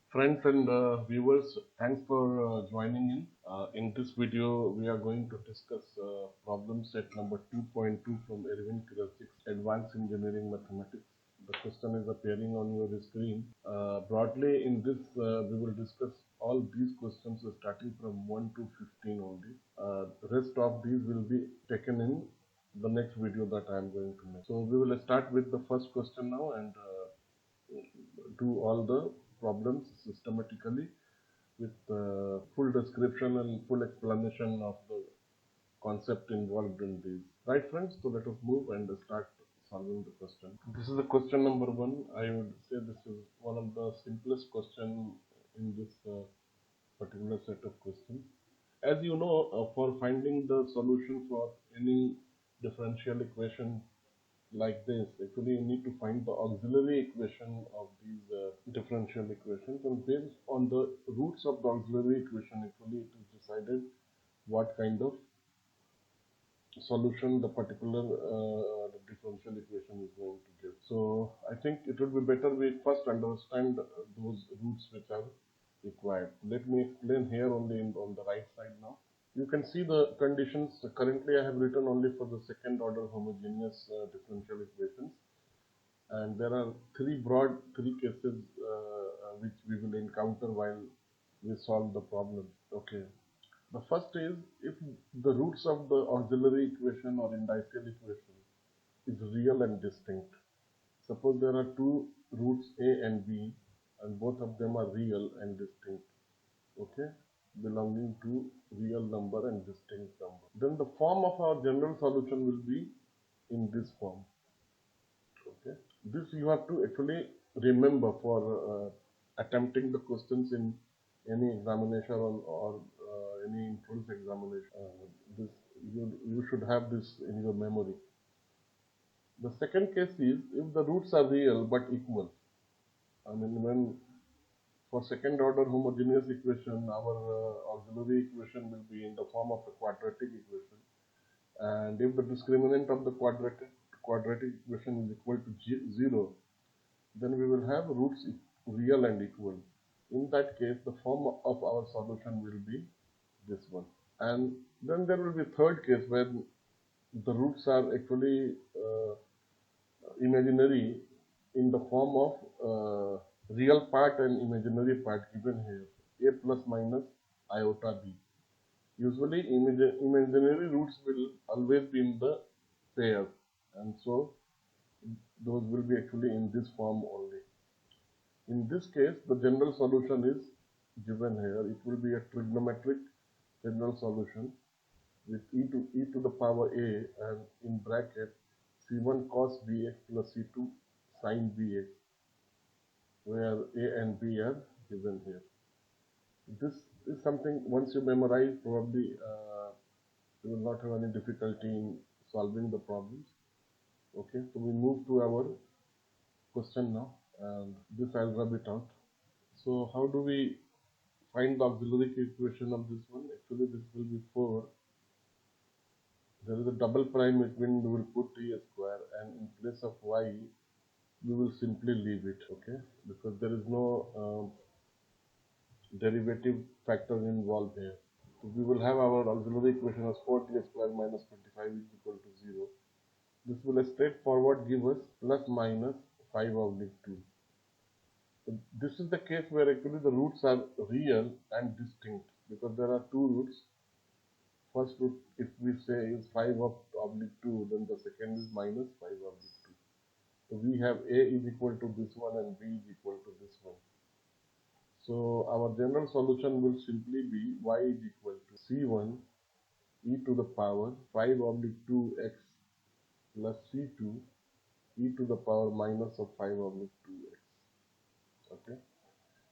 Friends and viewers, thanks for joining in. In this video, we are going to discuss problem set number 2.2 from Erwin Kreyszig Advanced Engineering Mathematics. The question is appearing on your screen. Broadly, in this, we will discuss all these questions starting from 1 to 15 only. The rest of these will be taken in the next video that I am going to make. So we will start with the first question now and do all the problems systematically with full description and full explanation of the concept involved in these. Right, friends? So let us move and start solving the question. This is the question number 1. I would say this is one of the simplest question in this particular set of questions. As you know, for finding the solution for any differential equation like this, actually you need to find the auxiliary equation of these differential equations, and based on the roots of the auxiliary equation, actually it is decided what kind of solution the particular the differential equation is going to give. So I think it would be better we first understand those roots which are required. Let me explain here only on the right side now. You can see the conditions. Currently I have written only for the second order homogeneous differential equations, and there are three cases which we will encounter while we solve the problem. Okay. The first is if the roots of the auxiliary equation or indicial equation is real and distinct. Suppose there are two roots A and B and both of them are real and distinct. Okay, belonging to real number and distinct number. Then the form of our general solution will be in this form. Okay, this you have to actually remember for attempting the questions in any examination or any entrance examination. This you should have this in your memory. The second case is if the roots are real but equal. I mean, when for second order homogeneous equation, our auxiliary equation will be in the form of a quadratic equation, and if the discriminant of the quadratic equation is equal to 0, then we will have roots real and equal. In that case, the form of our solution will be this one. And then there will be third case when the roots are actually imaginary in the form of real part and imaginary part given here, a plus minus iota b. Usually imaginary roots will always be in the pair, and so those will be actually in this form only. In this case, the general solution is given here. It will be a trigonometric general solution with e to the power a and in bracket c1 cos bx plus c2 sin bx, where a and b are given here. This is something once you memorize, probably you will not have any difficulty in solving the problems. Okay, so we move to our question now, and this I'll rub it out. So how do we find the auxiliary equation of this one? Actually, this will be 4. There is a double prime between, we will put a square, and in place of y, we will simply leave it, okay, because there is no derivative factor involved here. So we will have our auxiliary equation as 4t square minus 25 is equal to 0. This will straightforward give us plus minus 5 oblique 2. So this is the case where actually the roots are real and distinct, because there are two roots. First root, if we say, is 5 oblique 2, then the second is minus 5 oblique 2. So we have a is equal to this one and b is equal to this one. So our general solution will simply be y is equal to c1 e to the power 5 oblique 2x plus c2 e to the power minus of 5 oblique 2x. Okay,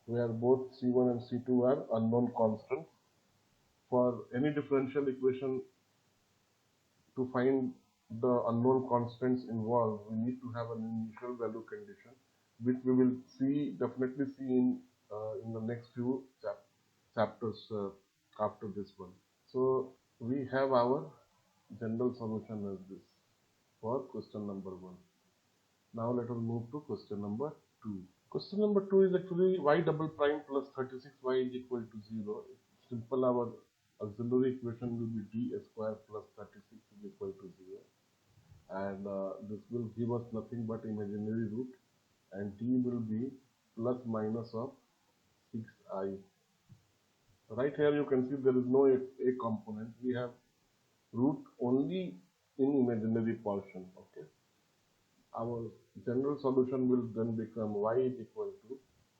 where both c1 and c2 are unknown constants. For any differential equation, to find the unknown constants involved, we need to have an initial value condition, which we will definitely see in the next few chapters after this one. So we have our general solution as this for question number 1. Now let us move to question number 2. Question number 2 is actually y double prime plus 36y is equal to 0. It's simple, our auxiliary equation will be d square plus 36 is equal to 0. And this will give us nothing but imaginary root, and t will be plus minus of 6i. Right here you can see there is no a component. We have root only in imaginary portion. Okay. Our general solution will then become y is equal to,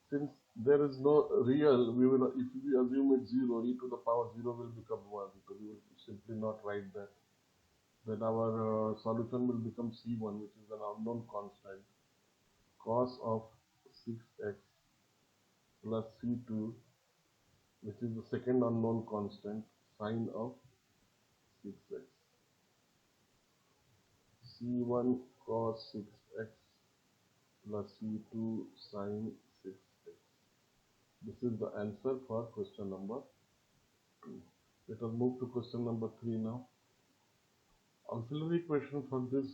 since there is no real, we will, if we assume it 0, e to the power 0 will become 1, so we will simply not write that. Then our solution will become c1, which is an unknown constant, cos of 6x plus c2, which is the second unknown constant, sine of 6x. c1 cos 6x plus c2 sine 6x. This is the answer for question number 2. Let us move to question number 3 now. Auxiliary equation for this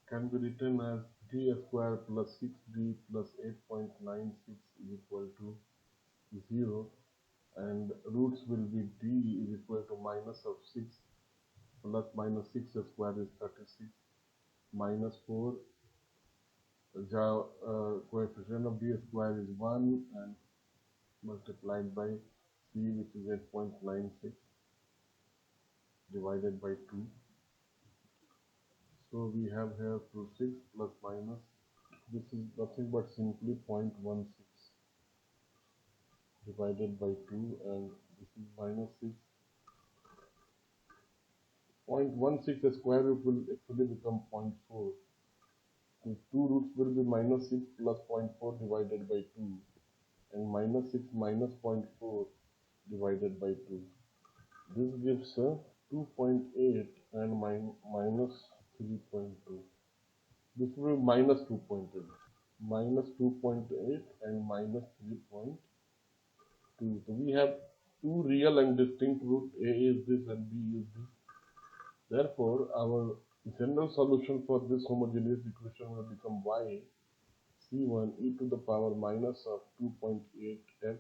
can be written as d square plus 6d plus 8.96 is equal to 0, and roots will be d is equal to minus of 6 plus minus 6 square is 36 minus 4. Coefficient of d square is 1 and multiplied by c, which is 8.96 divided by 2. So we have here 6 plus minus, this is nothing but simply 0.16 divided by 2, and this is minus 6. 0.16 square root will actually become 0.4. The two roots will be minus 6 plus 0.4 divided by 2, and minus 6 minus 0.4 divided by 2. This gives 2.8 and minus 3.2. This will be minus 2.8. Minus 2.8 and minus 3.2. So we have two real and distinct roots. A is this and B is this. Therefore, our general solution for this homogeneous equation will become y c1 e to the power minus of 2.8x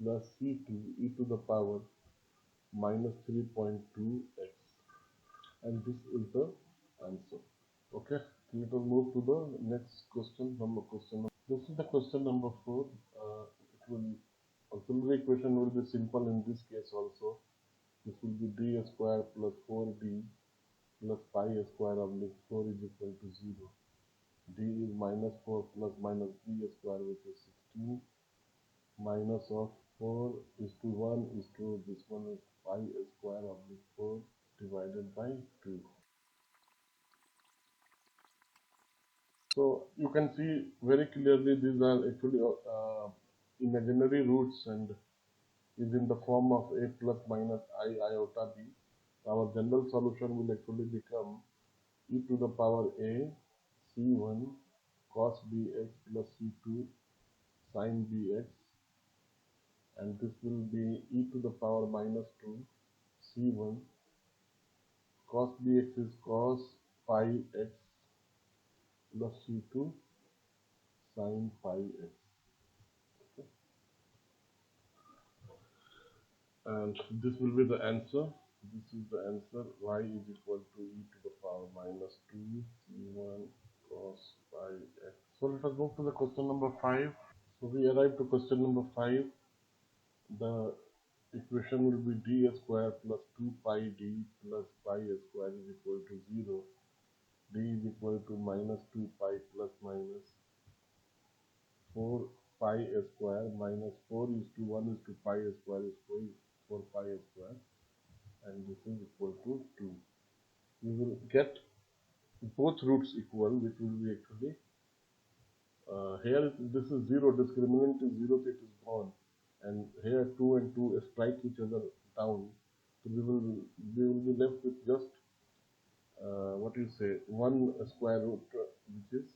plus c2 e to the power minus 3.2x, and this is the answer. Okay, let us move to the next question. This is the question number 4. Auxiliary equation will be simple in this case also. This will be d square plus 4d plus pi square oblique 4 is equal to 0. D is minus 4 plus minus d square, which is 16, minus of 4 is to 1 is to this one is pi square oblique 4 divided by 2. So you can see very clearly these are actually imaginary roots and is in the form of a plus minus I iota b. Our general solution will actually become e to the power a c1 cos bx plus c2 sin bx, and this will be e to the power minus 2 c1 cos bx is cos pi x plus c2 sin pi x. Okay. And this will be the answer. This is the answer. Y is equal to e to the power minus 2 c1 cos pi x. So let us move to the question number 5. So we arrive to question number 5. The equation will be d square plus 2 pi d plus pi square is equal to 0. D is equal to minus 2 pi plus minus 4 pi square minus 4 is to 1 is to pi square is 4 pi square, and this is equal to 2. We will get both roots equal, which will be actually here this is 0, discriminant is 0, so it is gone, and here 2 and 2 strike each other down, so we will be left with just what you say 1 square root, which is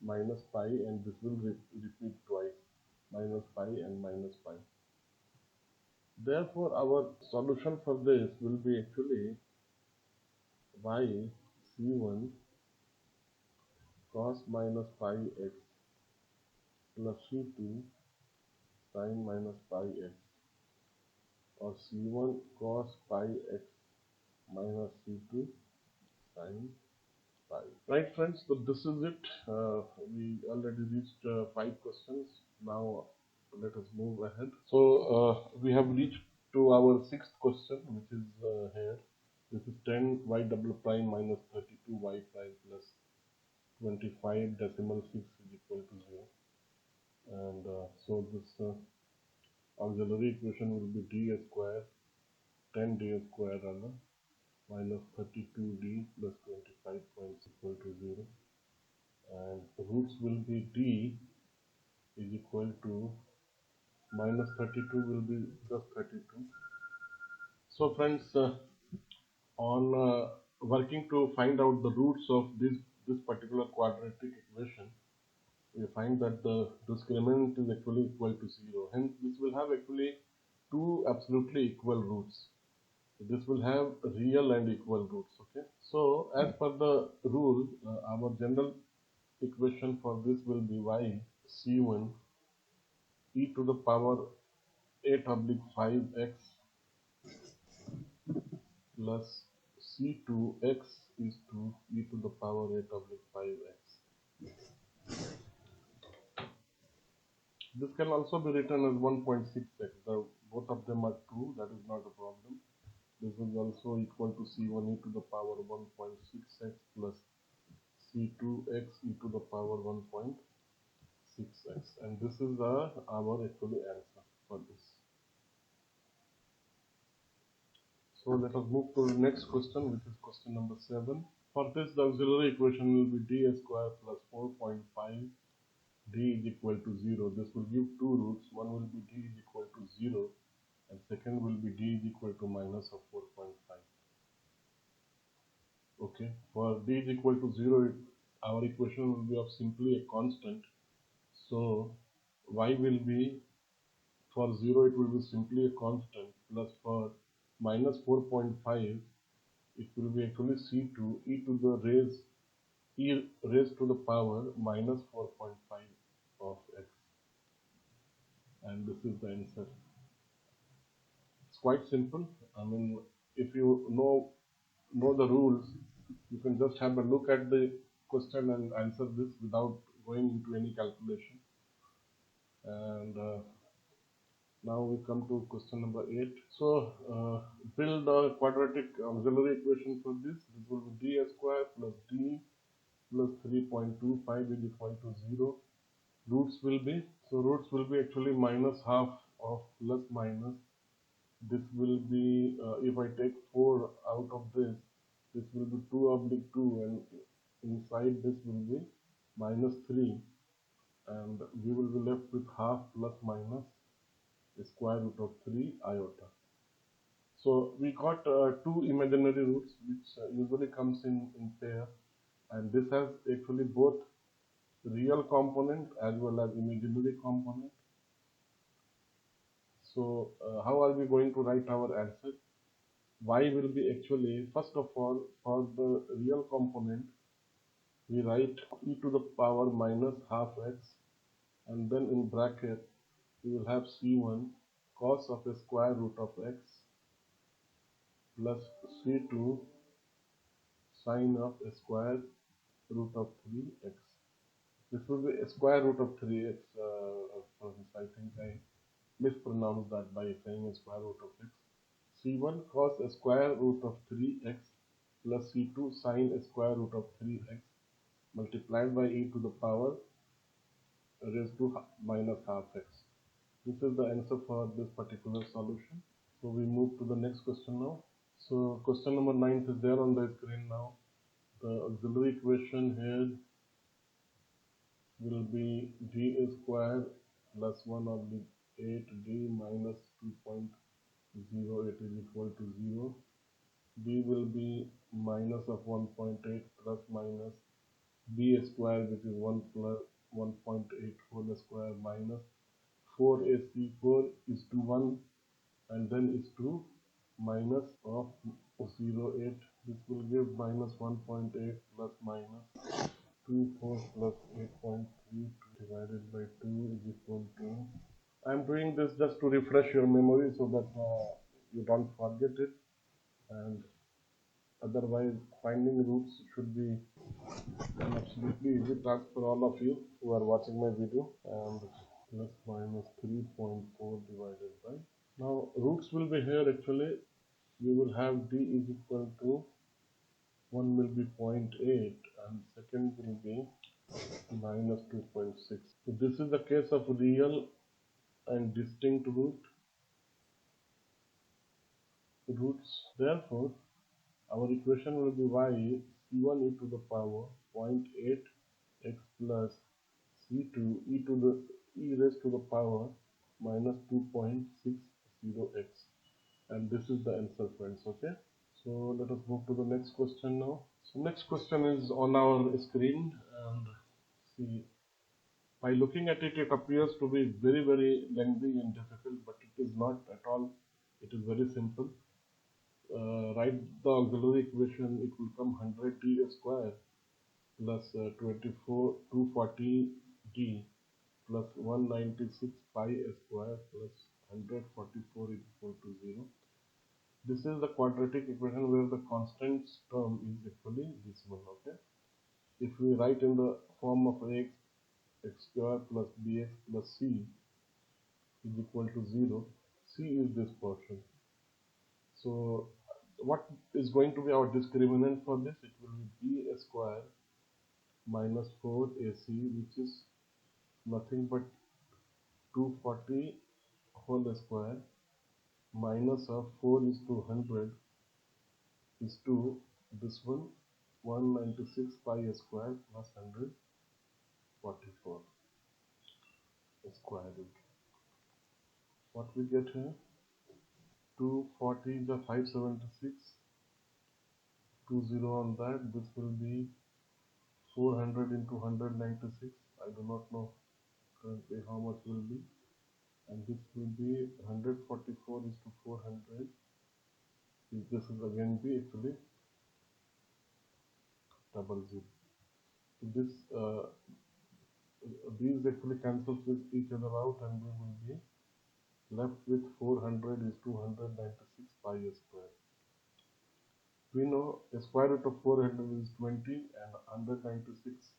minus pi, and this will repeat twice, minus pi and minus pi. Therefore, our solution for this will be actually y c1 cos minus pi x plus C2 sin minus pi x, or C1 cos pi x minus C2 sin pi. Right, friends, so this is it. We already reached 5 questions. Now let us move ahead. So we have reached to our 6th question, which is here. This is 10y double prime minus 32y prime plus 25 decimal 6 is equal to 0. And so this auxiliary equation will be d square, 10d square rather, minus 32d plus 25 points equal to 0. And the roots will be d is equal to minus 32 will be just 32. So friends, on working to find out the roots of this particular quadratic equation, we find that the discriminant is actually equal to 0. Hence, this will have actually two absolutely equal roots. This will have real and equal roots. Okay. So, as per the rule, our general equation for this will be y c1 e to the power 8 oblique 5x plus c2x is to e to the power 8 oblique 5x. This can also be written as 1.6x. Both of them are true, that is not a problem. This is also equal to c1 e to the power 1.6x plus c2x e to the power 1.6x. And this is our actually answer for this. So let us move to the next question, which is question number 7. For this, the auxiliary equation will be d square plus 4.5 d is equal to 0. This will give two roots. One will be d is equal to 0 and second will be d is equal to minus of 4.5. Okay, for d is equal to 0, our equation will be of simply a constant. So y will be, for 0 it will be simply a constant, plus for minus 4.5 it will be actually c2 e to the raised to the power minus 4.5 of x, and this is the answer. It's quite simple. I mean, if you know the rules, you can just have a look at the question and answer this without going into any calculation. And now we come to question number 8. So build a quadratic auxiliary equation for this. This will be d square plus d plus 3.25 is equal to 0. Roots will be actually minus half of plus minus. This will be, if I take 4 out of this will be 2 oblique 2, and inside this will be minus 3, and we will be left with half plus minus the square root of 3 iota. So we got two imaginary roots, which usually comes in pair, and this has actually both real component as well as imaginary component. So how are we going to write our answer? Y will be actually, first of all, for the real component, we write e to the power minus half x, and then in bracket we will have c1 cos of a square root of x plus c2 sine of a square root of 3x. This will be a square root of 3x. I think I mispronounced that by saying a square root of x. c1 cos a square root of 3x plus c2 sine a square root of 3x multiplied by e to the power raised to minus half x. This is the answer for this particular solution. So we move to the next question now. So question number 9 is there on the screen now. The auxiliary equation here will be d square plus 1 oblique 8d minus 2.08 is equal to 0. D will be minus of 1.8 plus minus b square, which is 1 plus 1.8 whole square minus 4ac, 4 is to 1 and then is to minus of 0.8. This will give minus 1.8 plus minus 24 plus 8.3 divided by 2 is equal to, I'm doing this just to refresh your memory so that you don't forget it, and otherwise finding roots should be an absolutely easy task for all of you who are watching my video. And plus minus 3.4 divided by, now roots will be here. Actually we will have d is equal to, one will be 0.8 and second will be minus 2.6. So this is the case of real and distinct roots. Therefore, our equation will be y c1 e to the power 0.8 x plus c2 e to the e raised to the power minus 2.60 x, and this is the answer, friends. Okay, so let us move to the next question now. So next question is on our screen, and see, by looking at it, it appears to be very, very lengthy and difficult, but it is not at all. It is very simple. Write the auxiliary equation. It will come 100d square plus 240d plus 196 pi square plus 144 is equal to 0. This is the quadratic equation where the constant term is actually this one. Okay, if we write in the form of x square plus bx plus c is equal to 0, c is this portion. So what is going to be our discriminant for this? It will be b square minus 4ac, which is nothing but 240 whole square minus of 4 is to 100 is to this one 196 pi square plus 144 square root. What we get here? 240 is the 576, 20 on that. This will be 400 into 196. I do not know currently how much will be, and this will be 144 is to 400. This is again be actually double zero. So this these actually cancels with each other out, and we will be left with 400 is 296 pi square. We know a square root of 400 is 20 and 196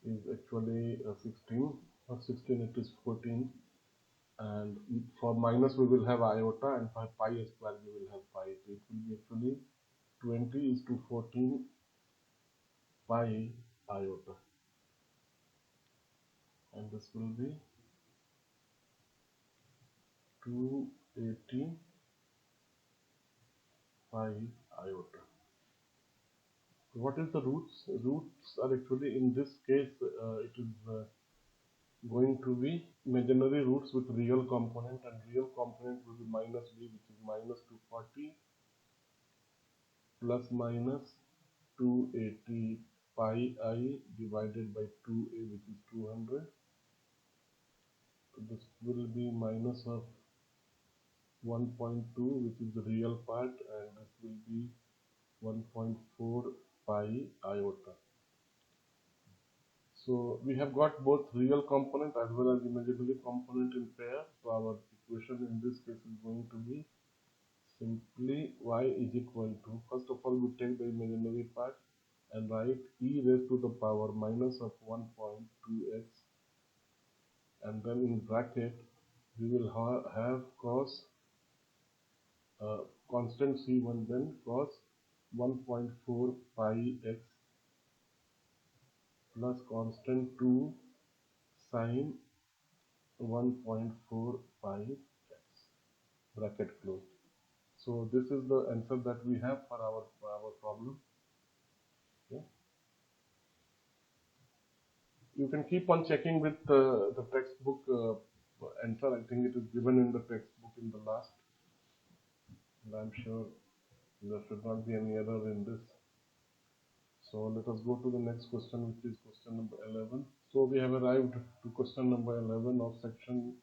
is actually 16, or 16 it is 14, and for minus we will have iota, and for pi square we will have pi. So it will be actually 20 is to 14 pi iota, and this will be 280 pi iota. What is the roots? Roots are actually, in this case, it is going to be imaginary roots with real component, and real component will be minus b, which is minus 240 plus minus 280 pi I divided by 2a, which is 200. So this will be minus of 1.2, which is the real part, and this will be 1.4 pi iota. So we have got both real component as well as imaginary component in pair. So our equation in this case is going to be simply y is equal to, first of all we take the imaginary part and write e raised to the power minus of 1.2x, and then in bracket we will have cos constant c1, then cos 1.4 pi x plus constant 2 sine 1.4 pi x, bracket closed. So this is the answer that we have for our problem. Okay. You can keep on checking with the textbook answer. I think it is given in the textbook in the last, and I'm sure there should not be any error in this. So let us go to the next question, which is question number 11. So we have arrived to question number 11 of section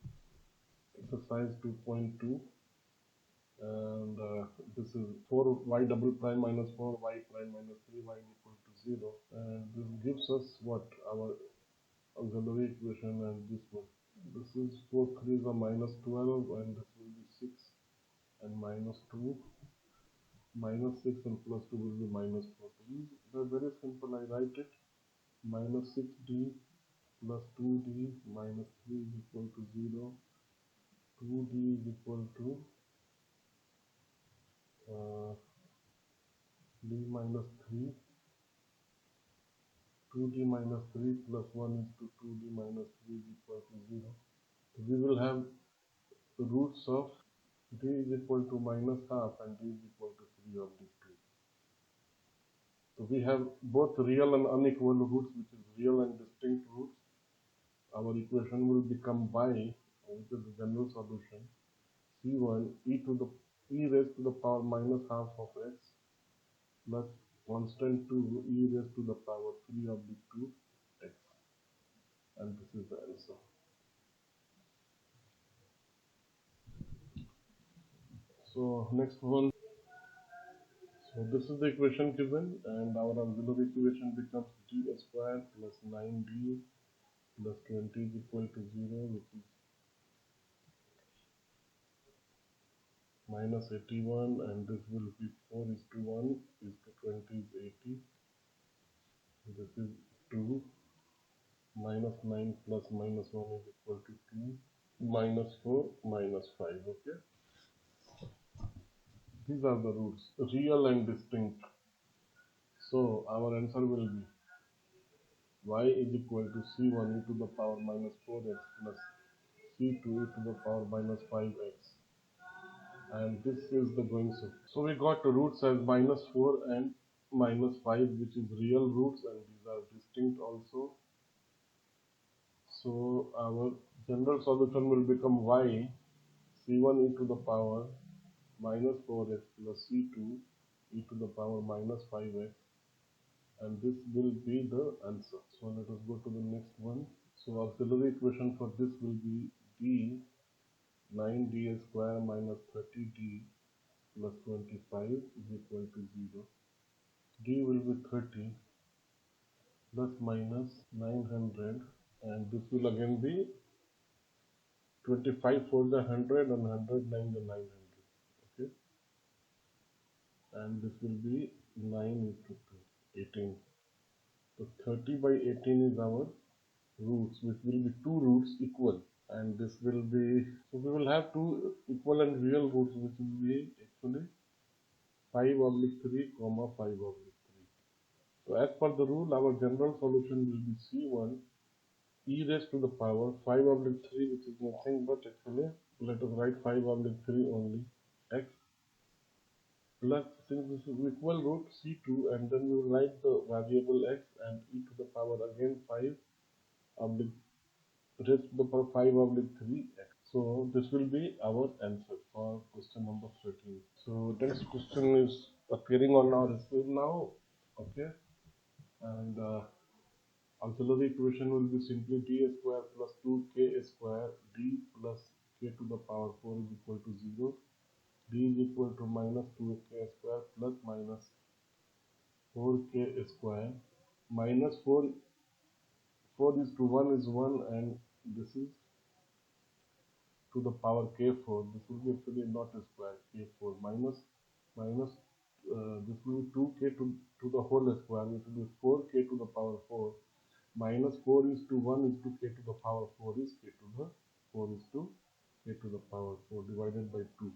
exercise 2.2, and this is 4y double prime minus 4y prime minus 3y equal to 0, and this gives us what our auxiliary equation and this one. This is 4 3s are minus 12 and this will be 6 and minus 2. Minus 6 and plus 2 will be minus 4. They're very simple. I write it. Minus 6d plus 2d minus 3 is equal to 0. 2d is equal to d minus 3. 2d minus 3 plus 1 is to 2d minus 3 is equal to 0. We will have the roots of d is equal to minus half and d is equal to 3 of the 2. So we have both real and unequal roots, which is real and distinct roots. Our equation will become y, which is the general solution, c1 e raised to the power minus half of x plus constant 2 e raised to the power 3 of the 2 x, and this is the answer. So next one. So this is the equation given, and our auxiliary equation becomes d square plus 9d plus 20 is equal to 0, which is minus 81, and this will be 4 is to 1 is to 20 is 80. This is 2 minus 9 plus minus 1 is equal to 2 minus 4 minus 5. Okay, these are the roots, real and distinct. So our answer will be y is equal to c1 e to the power minus 4x plus c2 e to the power minus 5x, and this is the going solution. So we got the roots as minus 4 and minus 5, which is real roots, and these are distinct also. So our general solution will become y c1 e to the power minus 4x plus c2 e to the power minus 5x, and this will be the answer. So let us go to the next one. So auxiliary equation for this will be d 9d square minus 30d plus 25 is equal to 0. D will be 30 plus minus 900, and this will again be 25 for the 100 and 109 the 900. Okay, and this will be 9 is to 2, 18. So 30 by 18 is our roots, which will be two roots equal, and this will be, so we will have two equal and real roots, which will be actually 5 oblique 3 comma 5 oblique 3. So as per the rule, our general solution will be c1 e raised to the power 5 oblique 3, which is nothing but actually, let us write 5 oblique 3 only, x plus, since this is equal root, c2, and then you write the variable x and e to the power again 5 oblique raised to the power 5 oblique 3x. So this will be our answer for question number 13. So next question is appearing on our screen now. Okay, and auxiliary equation will be simply d square plus 2k square d plus k to the power 4 is equal to 0. D is equal to minus 2k square plus minus 4k square. Minus 4 is to 1 is 1, and this is to the power k4. This will be actually not a square, k4 minus this will be 2k to the whole square, which will be 4k to the power 4. Minus 4 is to 1 is to k to the power 4 is k to the 4 is to k to the power 4 divided by 2.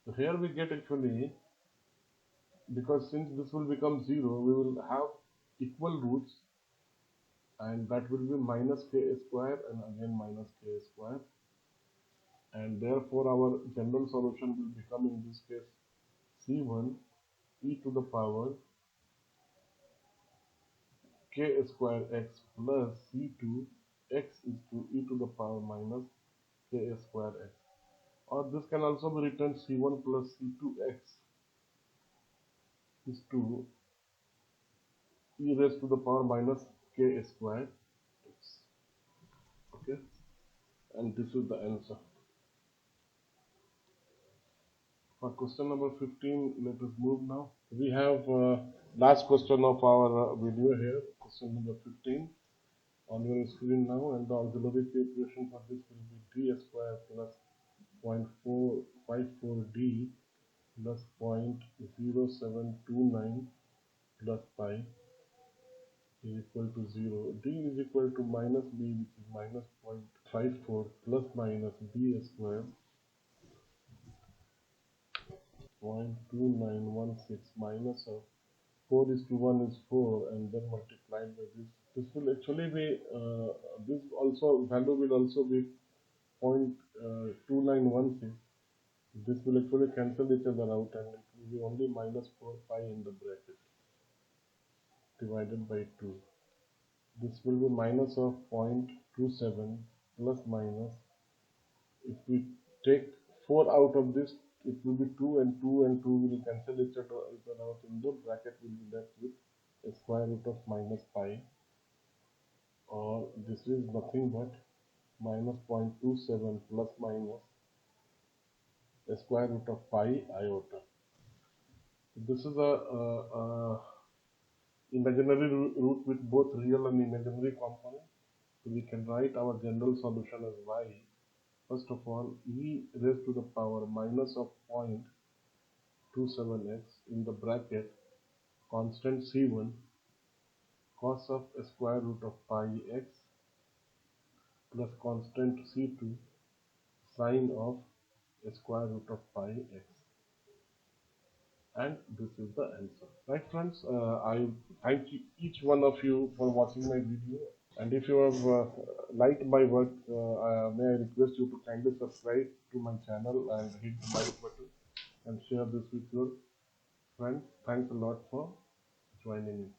So here we get actually, because since this will become 0, we will have equal roots, and that will be minus k square and again minus k square, and therefore our general solution will become in this case c1 e to the power k square x plus c2 x is to e to the power minus k square x, or this can also be written c1 plus c2x is to e raised to the power minus k square x. Okay, and this is the answer. For question number 15, let us move now. We have last question of our video here, question number 15. on your screen now, and the auxiliary equation for this will be d square plus 0.454d plus 0.0729 plus pi is equal to 0. D is equal to minus b, which is minus 0.54 plus minus b square 0.2916 minus of 4 is to 1 is 4, and then multiplied by this. This will actually be, this also value will also be 0.2916. This will actually cancel each other out, and it will be only minus 4 pi in the bracket divided by 2. This will be minus of 0.27 plus minus. If we take 4 out of this, it will be 2, and 2 and 2 will cancel each other out. In the bracket will be left with a square root of minus pi, or this is nothing but minus 0.27 plus minus a square root of pi iota. This is a imaginary root with both real and imaginary components. So we can write our general solution as y. First of all, e raised to the power minus of 0.27x in the bracket constant c1 cos of a square root of pi x plus constant c2 sine of a square root of pi x. And this is the answer. Right, friends, I thank each one of you for watching my video. And if you have liked my work, may I request you to kindly subscribe to my channel and hit the like button and share this with your friends. Thanks a lot for joining me.